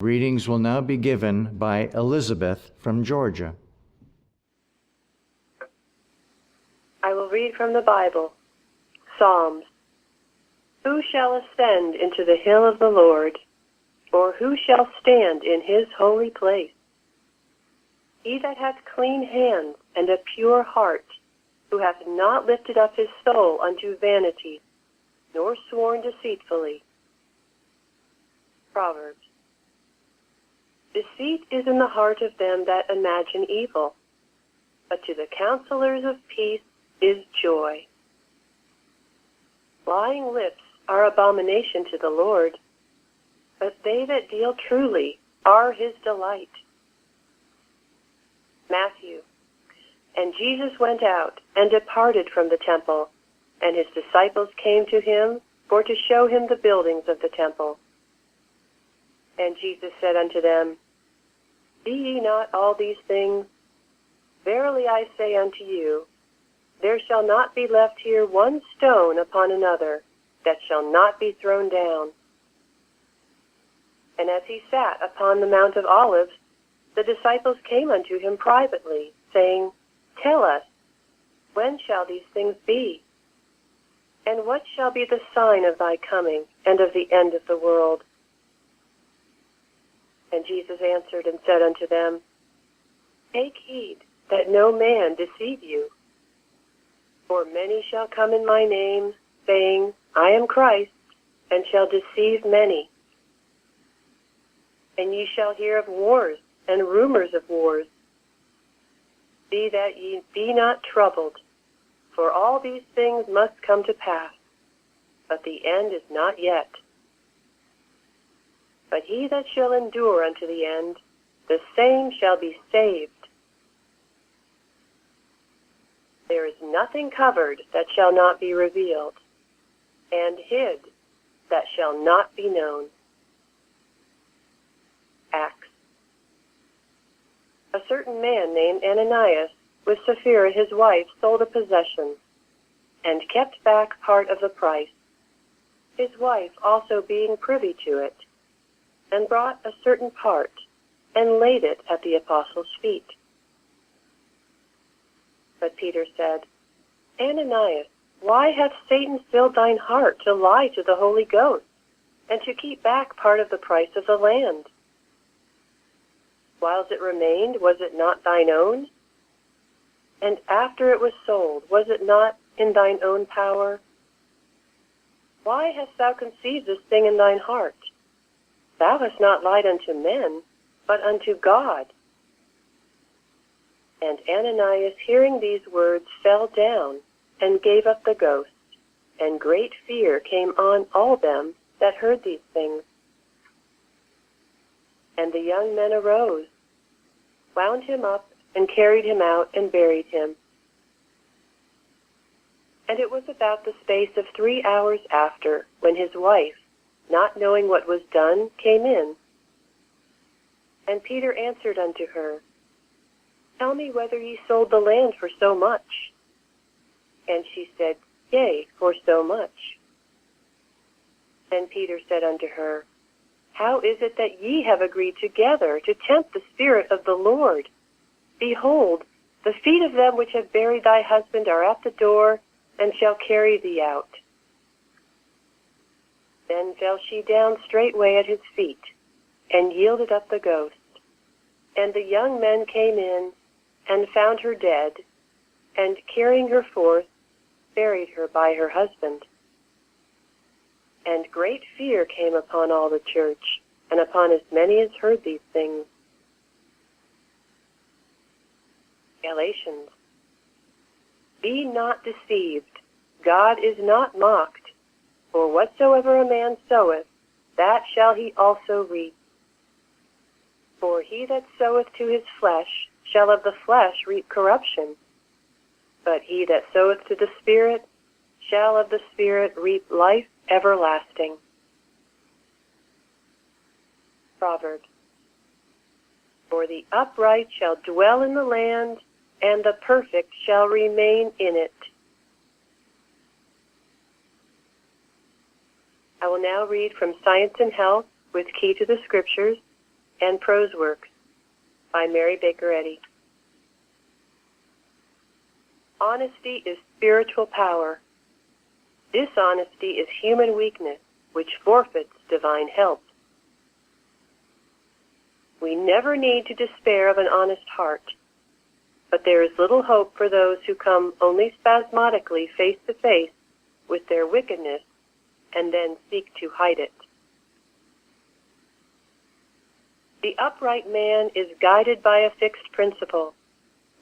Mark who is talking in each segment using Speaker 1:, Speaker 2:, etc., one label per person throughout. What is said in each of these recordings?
Speaker 1: Readings will now be given by Elizabeth from Georgia.
Speaker 2: I will read from the Bible. Psalms. Who shall ascend into the hill of the Lord, or who shall stand in his holy place? He that hath clean hands and a pure heart, who hath not lifted up his soul unto vanity, nor sworn deceitfully. Proverbs. Deceit is in the heart of them that imagine evil, but to the counselors of peace is joy. Lying lips are abomination to the Lord, but they that deal truly are his delight. Matthew. And Jesus went out and departed from the temple, and his disciples came to him for to show him the buildings of the temple. And Jesus said unto them, See ye not all these things? Verily I say unto you, there shall not be left here one stone upon another that shall not be thrown down. And as he sat upon the Mount of Olives, the disciples came unto him privately, saying, Tell us, when shall these things be? And what shall be the sign of thy coming and of the end of the world? And Jesus answered and said unto them, Take heed that no man deceive you. For many shall come in my name, saying, I am Christ, and shall deceive many. And ye shall hear of wars and rumors of wars. See that ye be not troubled, for all these things must come to pass, but the end is not yet. But he that shall endure unto the end, the same shall be saved. There is nothing covered that shall not be revealed, and hid that shall not be known. Acts. A certain man named Ananias, with Sapphira his wife, sold a possession, and kept back part of the price, his wife also being privy to it, and brought a certain part, and laid it at the apostles' feet. But Peter said, Ananias, why hath Satan filled thine heart to lie to the Holy Ghost, and to keep back part of the price of the land? Whiles it remained, was it not thine own? And after it was sold, was it not in thine own power? Why hast thou conceived this thing in thine heart? Thou hast not lied unto men, but unto God. And Ananias, hearing these words, fell down, and gave up the ghost, and great fear came on all them that heard these things. And the young men arose, wound him up, and carried him out, and buried him. And it was about the space of 3 hours after, when his wife, not knowing what was done, came in. And Peter answered unto her, Tell me whether ye sold the land for so much. And she said, Yea, for so much. Then Peter said unto her, How is it that ye have agreed together to tempt the Spirit of the Lord? Behold, the feet of them which have buried thy husband are at the door, and shall carry thee out. Then fell she down straightway at his feet, and yielded up the ghost. And the young men came in, and found her dead, and carrying her forth, buried her by her husband. And great fear came upon all the church, and upon as many as heard these things. Galatians. Be not deceived, God is not mocked. For whatsoever a man soweth, that shall he also reap. For he that soweth to his flesh shall of the flesh reap corruption, but he that soweth to the Spirit shall of the Spirit reap life everlasting. Proverbs. For the upright shall dwell in the land, and the perfect shall remain in it. I will now read from Science and Health with Key to the Scriptures, and Prose Works by Mary Baker Eddy. Honesty is spiritual power. Dishonesty is human weakness, which forfeits divine help. We never need to despair of an honest heart, but there is little hope for those who come only spasmodically face to face with their wickedness and then seek to hide it. The upright man is guided by a fixed principle,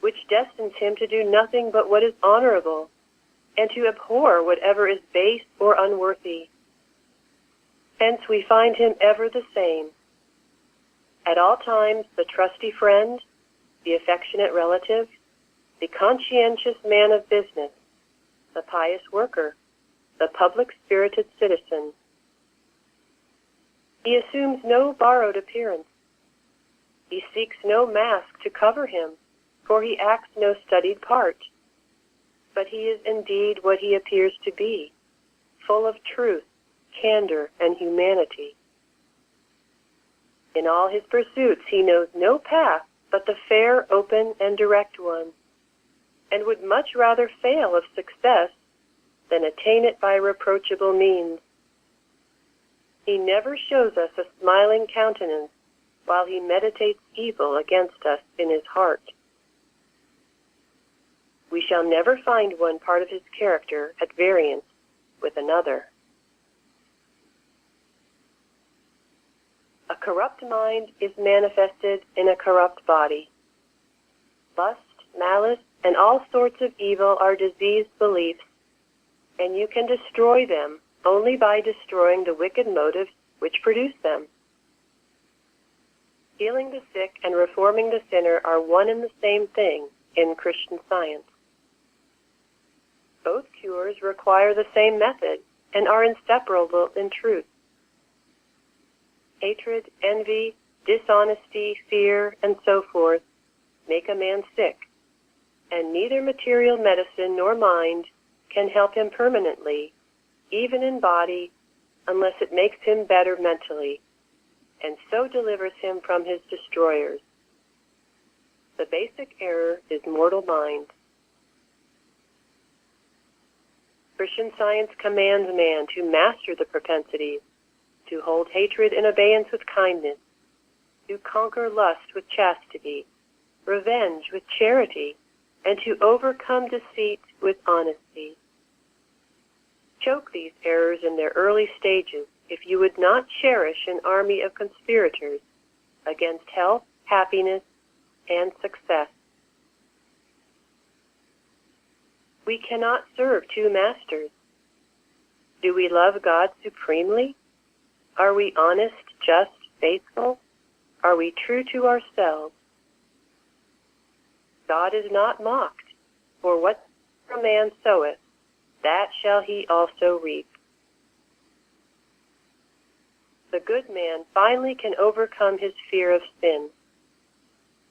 Speaker 2: which destines him to do nothing but what is honorable, and to abhor whatever is base or unworthy. Hence we find him ever the same. At all times the trusty friend, the affectionate relative, the conscientious man of business, the pious worker, the public-spirited citizen. He assumes no borrowed appearance. He seeks no mask to cover him, for he acts no studied part. But he is indeed what he appears to be, full of truth, candor, and humanity. In all his pursuits he knows no path but the fair, open, and direct one, and would much rather fail of success than attain it by reproachable means. He never shows us a smiling countenance while he meditates evil against us in his heart. We shall never find one part of his character at variance with another. A corrupt mind is manifested in a corrupt body. Lust, malice, and all sorts of evil are diseased beliefs, and you can destroy them only by destroying the wicked motives which produce them. Healing the sick and reforming the sinner are one and the same thing in Christian Science. Both cures require the same method and are inseparable in truth. Hatred, envy, dishonesty, fear, and so forth make a man sick, and neither material medicine nor mind can help him permanently, even in body, unless it makes him better mentally, and so delivers him from his destroyers. The basic error is mortal mind. Christian Science commands man to master the propensities, to hold hatred in abeyance with kindness, to conquer lust with chastity, revenge with charity, and to overcome deceit with honesty. Choke these errors in their early stages if you would not cherish an army of conspirators against health, happiness, and success. We cannot serve two masters. Do we love God supremely? Are we honest, just, faithful? Are we true to ourselves? God is not mocked, for what a man soweth, that shall he also reap. The good man finally can overcome his fear of sin.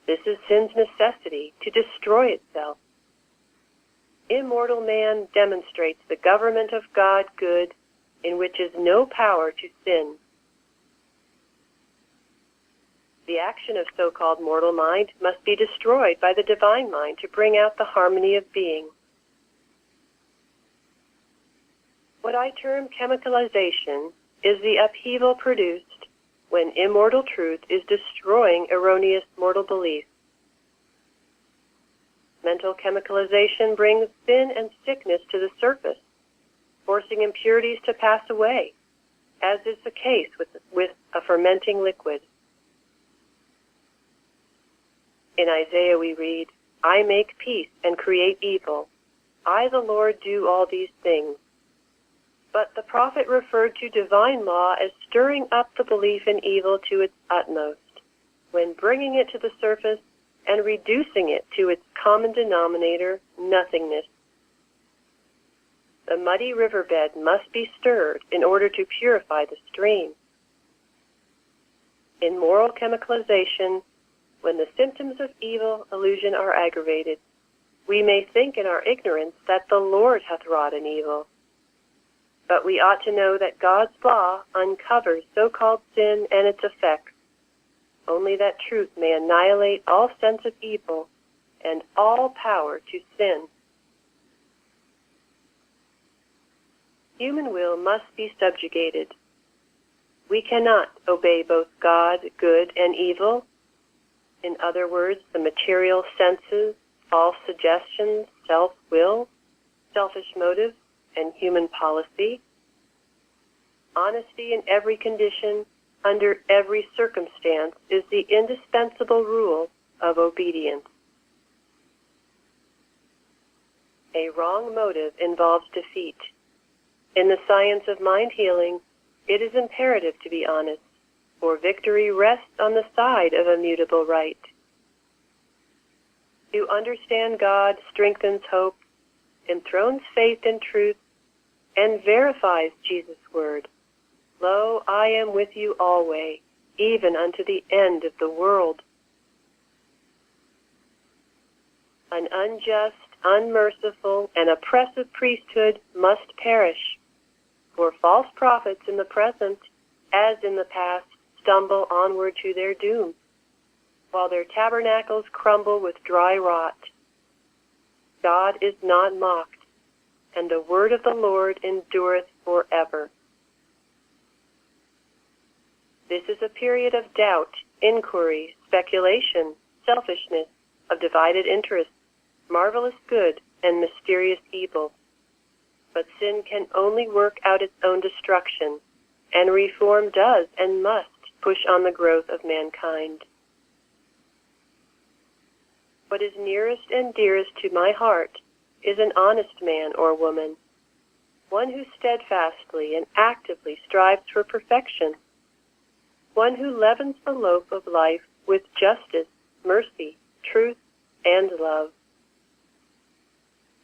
Speaker 2: This is sin's necessity to destroy itself. Immortal man demonstrates the government of God good, in which is no power to sin. The action of so-called mortal mind must be destroyed by the divine mind to bring out the harmony of being. What I term chemicalization is the upheaval produced when immortal truth is destroying erroneous mortal beliefs. Mental chemicalization brings sin and sickness to the surface, forcing impurities to pass away, as is the case with a fermenting liquid. In Isaiah we read, I make peace and create evil. I, the Lord, do all these things. But the prophet referred to divine law as stirring up the belief in evil to its utmost, when bringing it to the surface and reducing it to its common denominator, nothingness. The muddy riverbed must be stirred in order to purify the stream. In moral chemicalization, when the symptoms of evil illusion are aggravated, we may think in our ignorance that the Lord hath wrought an evil. But we ought to know that God's law uncovers so-called sin and its effects, only that truth may annihilate all sense of evil and all power to sin. Human will must be subjugated. We cannot obey both God, good, and evil. In other words, the material senses, false suggestions, self-will, selfish motives, and human policy. Honesty in every condition, under every circumstance, is the indispensable rule of obedience. A wrong motive involves defeat. In the science of mind healing, it is imperative to be honest, for victory rests on the side of immutable right. To understand God strengthens hope, enthrones faith in truth, and verifies Jesus' word. Lo, I am with you always, even unto the end of the world. An unjust, unmerciful, and oppressive priesthood must perish, for false prophets in the present, as in the past, stumble onward to their doom, while their tabernacles crumble with dry rot. God is not mocked, and the word of the Lord endureth forever. This is a period of doubt, inquiry, speculation, selfishness, of divided interests, marvelous good, and mysterious evil. But sin can only work out its own destruction, and reform does and must push on the growth of mankind. What is nearest and dearest to my heart is an honest man or woman, one who steadfastly and actively strives for perfection, one who leavens the loaf of life with justice, mercy, truth, and love.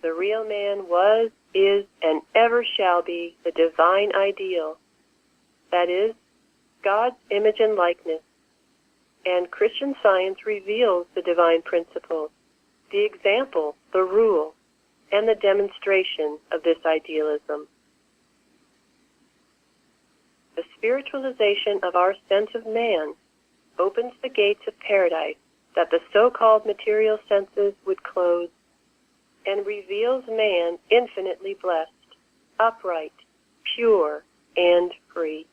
Speaker 2: The real man was, is, and ever shall be the divine ideal, that is, God's image and likeness, and Christian Science reveals the divine principle, the example, the rule, and the demonstration of this idealism. The spiritualization of our sense of man opens the gates of paradise that the so-called material senses would close, and reveals man infinitely blessed, upright, pure, and free.